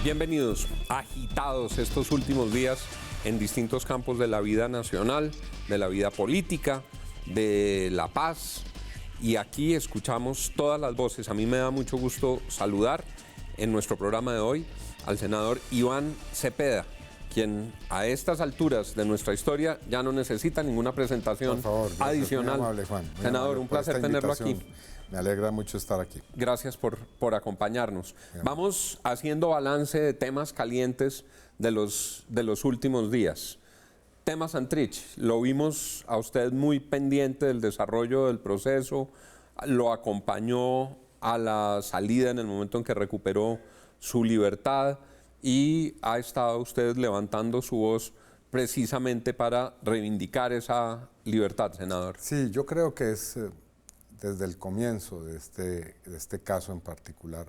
Bienvenidos, agitados estos últimos días en distintos campos de la vida nacional, de la vida política, de la paz, y aquí escuchamos todas las voces. A mí me da mucho gusto saludar en nuestro programa de hoy al senador Iván Cepeda, quien a estas alturas de nuestra historia ya no necesita ninguna presentación adicional. Muy amable, Juan. Muy senador, amable un placer tenerlo aquí. Me alegra mucho estar aquí. Gracias por acompañarnos. Vamos haciendo balance de temas calientes de los últimos días. Tema Santrich, lo vimos a usted muy pendiente del desarrollo del proceso, lo acompañó a la salida en el momento en que recuperó su libertad y ha estado usted levantando su voz precisamente para reivindicar esa libertad, senador. Sí, yo creo que es desde el comienzo de este caso en particular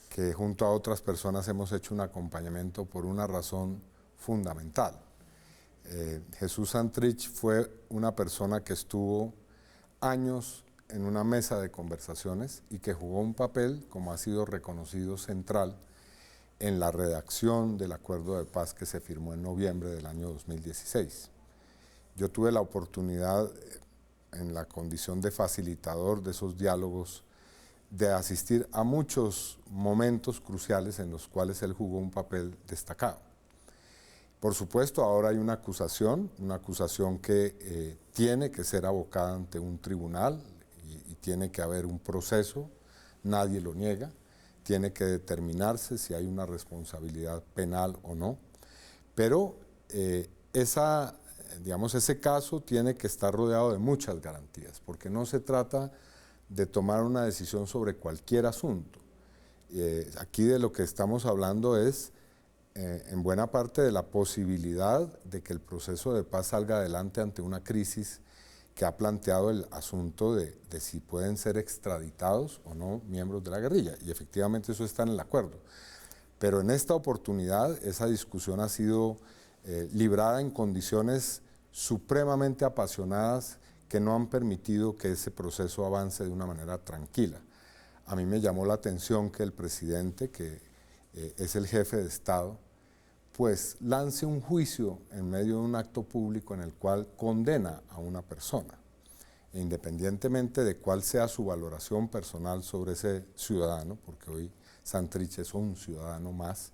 que junto a otras personas hemos hecho un acompañamiento por una razón fundamental. Jesús Santrich fue una persona que estuvo años en una mesa de conversaciones y que jugó un papel, como ha sido reconocido, central en la redacción del acuerdo de paz que se firmó en noviembre del año 2016. Yo tuve la oportunidad, en la condición de facilitador de esos diálogos, de asistir a muchos momentos cruciales en los cuales él jugó un papel destacado. Por supuesto, ahora hay una acusación que tiene que ser abocada ante un tribunal y tiene que haber un proceso, nadie lo niega, tiene que determinarse si hay una responsabilidad penal o no, pero ese caso tiene que estar rodeado de muchas garantías, porque no se trata de tomar una decisión sobre cualquier asunto. Aquí de lo que estamos hablando es en buena parte de la posibilidad de que el proceso de paz salga adelante ante una crisis que ha planteado el asunto de si pueden ser extraditados o no miembros de la guerrilla, y efectivamente eso está en el acuerdo. Pero en esta oportunidad esa discusión ha sido librada en condiciones supremamente apasionadas que no han permitido que ese proceso avance de una manera tranquila. A mí me llamó la atención que el presidente, que es el jefe de Estado, pues lance un juicio en medio de un acto público en el cual condena a una persona, e independientemente de cuál sea su valoración personal sobre ese ciudadano, porque hoy Santrich es un ciudadano más,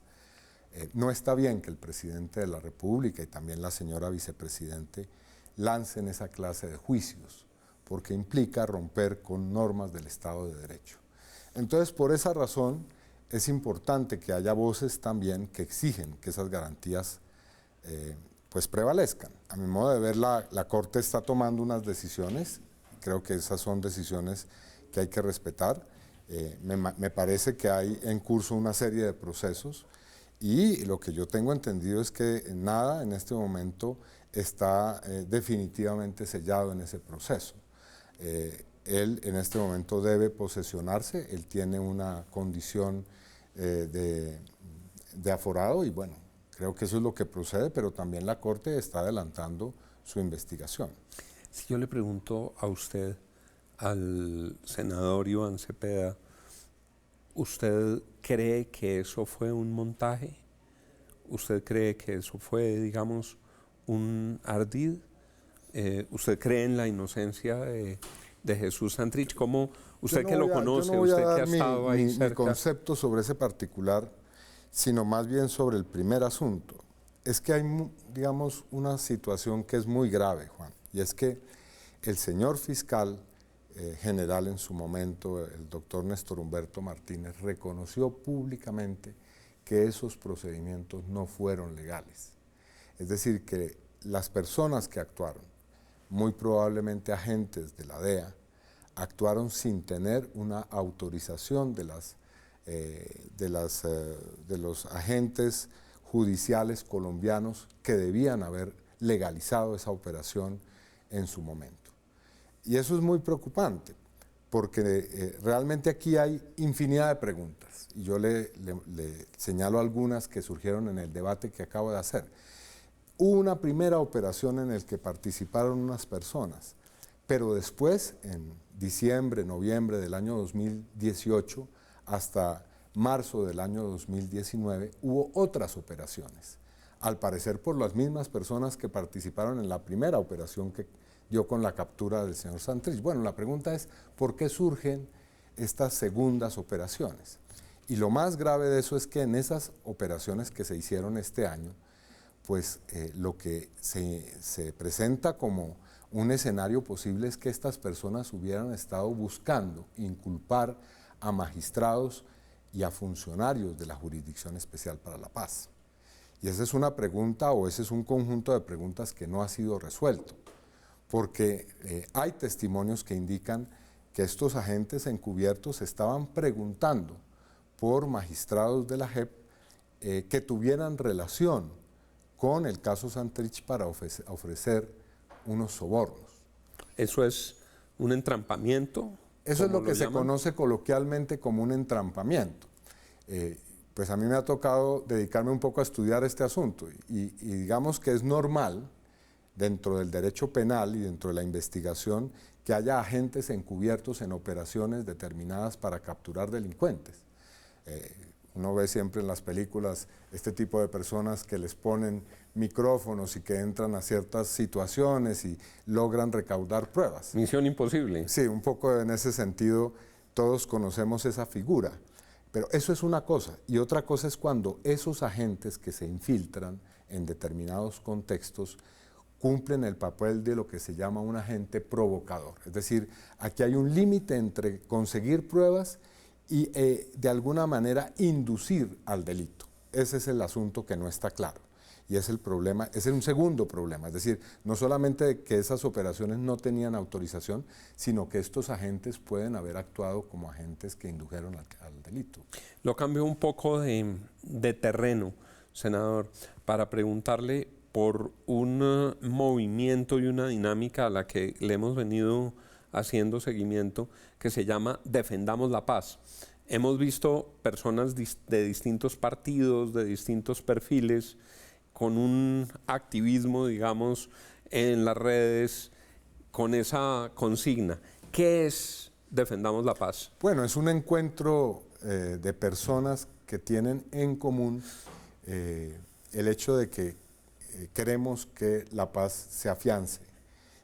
no está bien que el presidente de la República y también la señora vicepresidente lancen esa clase de juicios, porque implica romper con normas del Estado de Derecho. Entonces, por esa razón, es importante que haya voces también que exigen que esas garantías pues prevalezcan. A mi modo de ver, la Corte está tomando unas decisiones, creo que esas son decisiones que hay que respetar. Me parece que hay en curso una serie de procesos y lo que yo tengo entendido es que nada en este momento está definitivamente sellado en ese proceso. Él en este momento debe posesionarse, él tiene una condición de aforado y bueno, creo que eso es lo que procede, pero también la Corte está adelantando su investigación. Si yo le pregunto a usted, al senador Iván Cepeda, ¿usted cree que eso fue un montaje? ¿Usted cree que eso fue, digamos, un ardid? ¿Usted cree en la inocencia de Jesús Santrich? ¿Cómo usted que lo conoce, usted que ha estado ahí cerca? Mi concepto sobre ese particular, sino más bien sobre el primer asunto. Es que hay, digamos, una situación que es muy grave, Juan, y es que el señor fiscal general en su momento, el doctor Néstor Humberto Martínez, reconoció públicamente que esos procedimientos no fueron legales. Es decir, que las personas que actuaron, muy probablemente agentes de la DEA, actuaron sin tener una autorización de los agentes judiciales colombianos que debían haber legalizado esa operación en su momento. Y eso es muy preocupante, porque realmente aquí hay infinidad de preguntas, y yo le señalo algunas que surgieron en el debate que acabo de hacer. Hubo una primera operación en la que participaron unas personas, pero después, en diciembre, noviembre del año 2018, hasta marzo del año 2019, hubo otras operaciones, al parecer por las mismas personas que participaron en la primera operación que dio con la captura del señor Santrich. Bueno, la pregunta es, ¿por qué surgen estas segundas operaciones? Y lo más grave de eso es que en esas operaciones que se hicieron este año, pues lo que se presenta como un escenario posible es que estas personas hubieran estado buscando inculpar a magistrados y a funcionarios de la Jurisdicción Especial para la Paz. Y esa es una pregunta, o ese es un conjunto de preguntas que no ha sido resuelto, porque hay testimonios que indican que estos agentes encubiertos estaban preguntando por magistrados de la JEP que tuvieran relación con el caso Santrich para ofrecer unos sobornos. ¿Eso es un entrampamiento? Eso es lo que se conoce coloquialmente como un entrampamiento. Pues a mí me ha tocado dedicarme un poco a estudiar este asunto y digamos que es normal dentro del derecho penal y dentro de la investigación que haya agentes encubiertos en operaciones determinadas para capturar delincuentes. Uno ve siempre en las películas este tipo de personas que les ponen micrófonos y que entran a ciertas situaciones y logran recaudar pruebas. Misión imposible. Sí, un poco en ese sentido todos conocemos esa figura. Pero eso es una cosa, y otra cosa es cuando esos agentes que se infiltran en determinados contextos cumplen el papel de lo que se llama un agente provocador. Es decir, aquí hay un límite entre conseguir pruebas y de alguna manera inducir al delito. Ese es el asunto que no está claro. Y es el problema, ese es un segundo problema, es decir, no solamente que esas operaciones no tenían autorización, sino que estos agentes pueden haber actuado como agentes que indujeron al delito. Lo cambio un poco de terreno, senador, para preguntarle por un movimiento y una dinámica a la que le hemos venido haciendo seguimiento, que se llama Defendamos la Paz. Hemos visto personas de distintos partidos, de distintos perfiles, con un activismo, digamos, en las redes, con esa consigna. ¿Qué es Defendamos la Paz? Bueno, es un encuentro de personas que tienen en común el hecho de que queremos que la paz se afiance.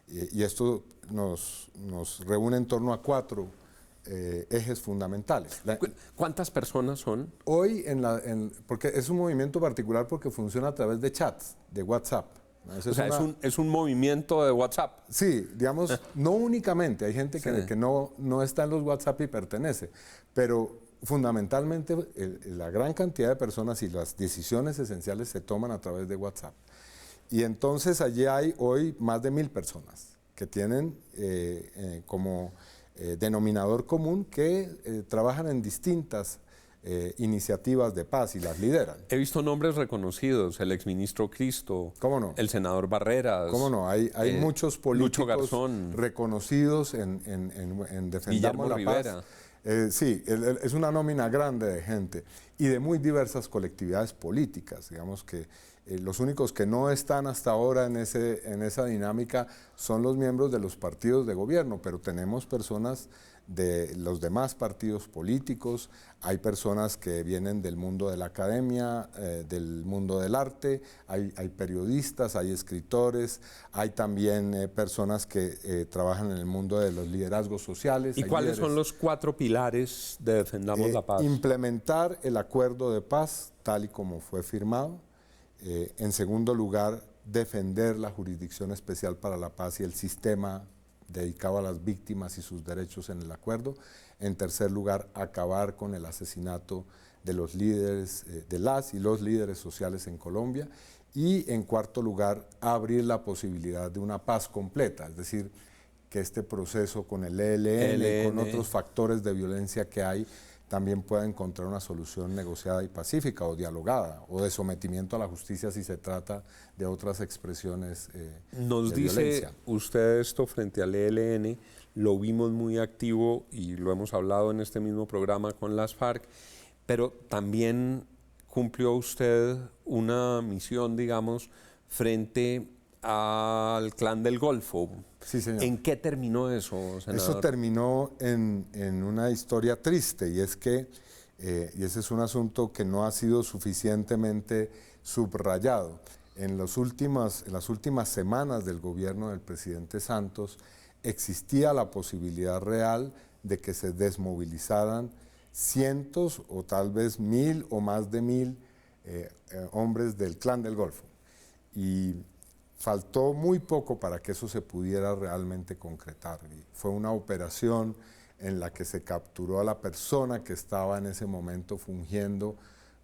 Y esto nos reúne en torno a 4 ejes fundamentales. ¿Cuántas personas son? Hoy, porque es un movimiento particular porque funciona a través de chats, de WhatsApp. O sea, es un movimiento de WhatsApp. Sí, digamos, no únicamente, hay gente que no está en los WhatsApp y pertenece, pero fundamentalmente la gran cantidad de personas y las decisiones esenciales se toman a través de WhatsApp. Y entonces allí hay hoy más de 1000 personas que tienen como denominador común que trabajan en distintas iniciativas de paz y las lideran. He visto nombres reconocidos, el exministro Cristo, ¿cómo no? El senador Barreras. ¿Cómo no? Hay muchos políticos Garzón, reconocidos en Defendamos Guillermo la Rivera. Paz. Sí, es una nómina grande de gente y de muy diversas colectividades políticas. Digamos que los únicos que no están hasta ahora en esa dinámica son los miembros de los partidos de gobierno, pero tenemos personas de los demás partidos políticos, hay personas que vienen del mundo de la academia, del mundo del arte, hay periodistas, hay escritores, hay también personas que trabajan en el mundo de los liderazgos sociales. ¿Y cuáles son los 4 pilares de Defendamos la Paz? Implementar el acuerdo de paz tal y como fue firmado. En segundo lugar, defender la Jurisdicción Especial para la Paz y el sistema dedicado a las víctimas y sus derechos en el acuerdo. En tercer lugar, acabar con el asesinato de los líderes, de las y los líderes sociales en Colombia. Y en cuarto lugar, abrir la posibilidad de una paz completa, es decir, que este proceso con el ELN, con otros factores de violencia que hay, también pueda encontrar una solución negociada y pacífica o dialogada o de sometimiento a la justicia si se trata de otras expresiones Nos de dice violencia. usted esto frente al ELN, lo vimos muy activo y lo hemos hablado en este mismo programa con las FARC, pero también cumplió usted una misión, digamos, frente al Clan del Golfo. Sí, señor. ¿En qué terminó eso, senador? Eso terminó en una historia triste y es que y ese es un asunto que no ha sido suficientemente subrayado. En las últimas semanas del gobierno del presidente Santos existía la posibilidad real de que se desmovilizaran cientos o tal vez 1000 o más de 1000 hombres del Clan del Golfo. Y faltó muy poco para que eso se pudiera realmente concretar. Y fue una operación en la que se capturó a la persona que estaba en ese momento fungiendo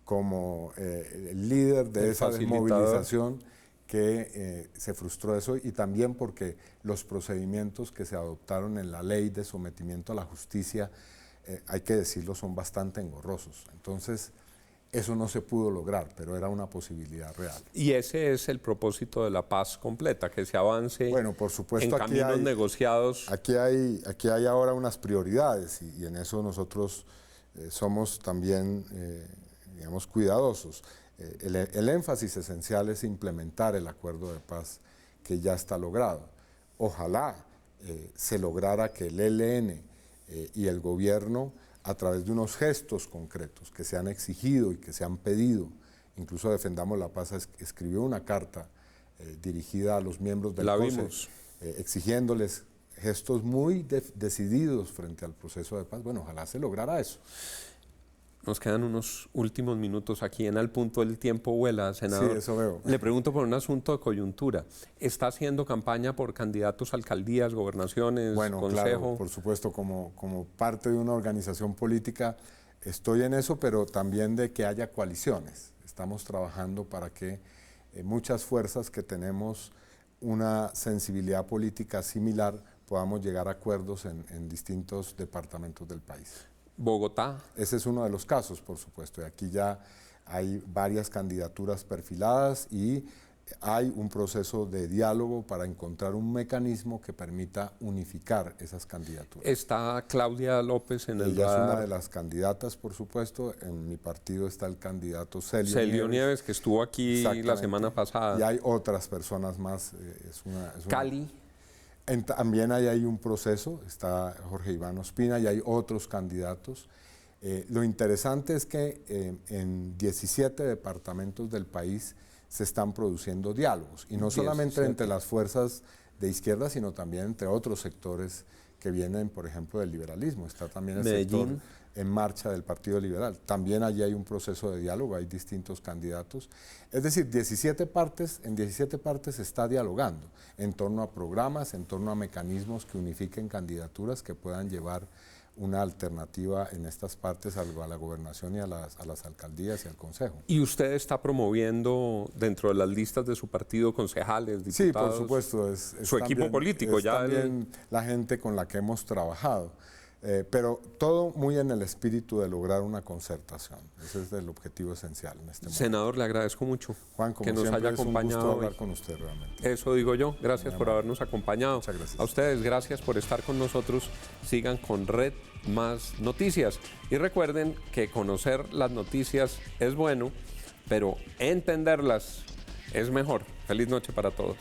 como el líder de esa desmovilización, que se frustró eso, y también porque los procedimientos que se adoptaron en la ley de sometimiento a la justicia, hay que decirlo, son bastante engorrosos. Entonces, eso no se pudo lograr, pero era una posibilidad real. Y ese es el propósito de la paz completa, que se avance, bueno, por supuesto, en caminos negociados. Aquí hay ahora unas prioridades, y en eso nosotros somos también, digamos, cuidadosos. El énfasis esencial es implementar el acuerdo de paz que ya está logrado. Ojalá se lograra que el ELN y el gobierno, a través de unos gestos concretos que se han exigido y que se han pedido, incluso Defendamos la Paz escribió una carta dirigida a los miembros del COSE, exigiéndoles gestos muy decididos frente al proceso de paz. Bueno, ojalá se lograra eso. Nos quedan unos últimos minutos aquí en Al Punto. El tiempo vuela, senador. Sí, eso veo. Le pregunto por un asunto de coyuntura. ¿Está haciendo campaña por candidatos a alcaldías, gobernaciones, consejo? Claro, por supuesto, como parte de una organización política estoy en eso, pero también de que haya coaliciones. Estamos trabajando para que muchas fuerzas que tenemos una sensibilidad política similar podamos llegar a acuerdos en distintos departamentos del país. Bogotá. Ese es uno de los casos, por supuesto, y aquí ya hay varias candidaturas perfiladas y hay un proceso de diálogo para encontrar un mecanismo que permita unificar esas candidaturas. ¿Está Claudia López en el radar? Ella es una de las candidatas, por supuesto. En mi partido está el candidato Celio Nieves, que estuvo aquí la semana pasada. Y hay otras personas más. Cali. También hay un proceso, está Jorge Iván Ospina y hay otros candidatos. Lo interesante es que en 17 departamentos del país se están produciendo diálogos, y no solamente entre las fuerzas de izquierda, sino también entre otros sectores que vienen, por ejemplo, del liberalismo. Está también el sector En Marcha del Partido Liberal. También allí hay un proceso de diálogo, hay distintos candidatos. Es decir, en 17 partes se está dialogando en torno a programas, en torno a mecanismos que unifiquen candidaturas que puedan llevar una alternativa en estas partes a la gobernación y a las alcaldías y al consejo. ¿Y usted está promoviendo dentro de las listas de su partido concejales, diputados? Sí, por supuesto. Es su también, equipo político. Es también la gente con la que hemos trabajado. Pero todo muy en el espíritu de lograr una concertación. Ese es el objetivo esencial en este momento. Senador, le agradezco mucho, Juan, como que nos siempre, haya acompañado. Es un gusto hablar con usted realmente. Eso digo yo. Gracias por habernos acompañado. Muchas gracias. A ustedes, gracias por estar con nosotros. Sigan con Red Más Noticias. Y recuerden que conocer las noticias es bueno, pero entenderlas es mejor. Feliz noche para todos.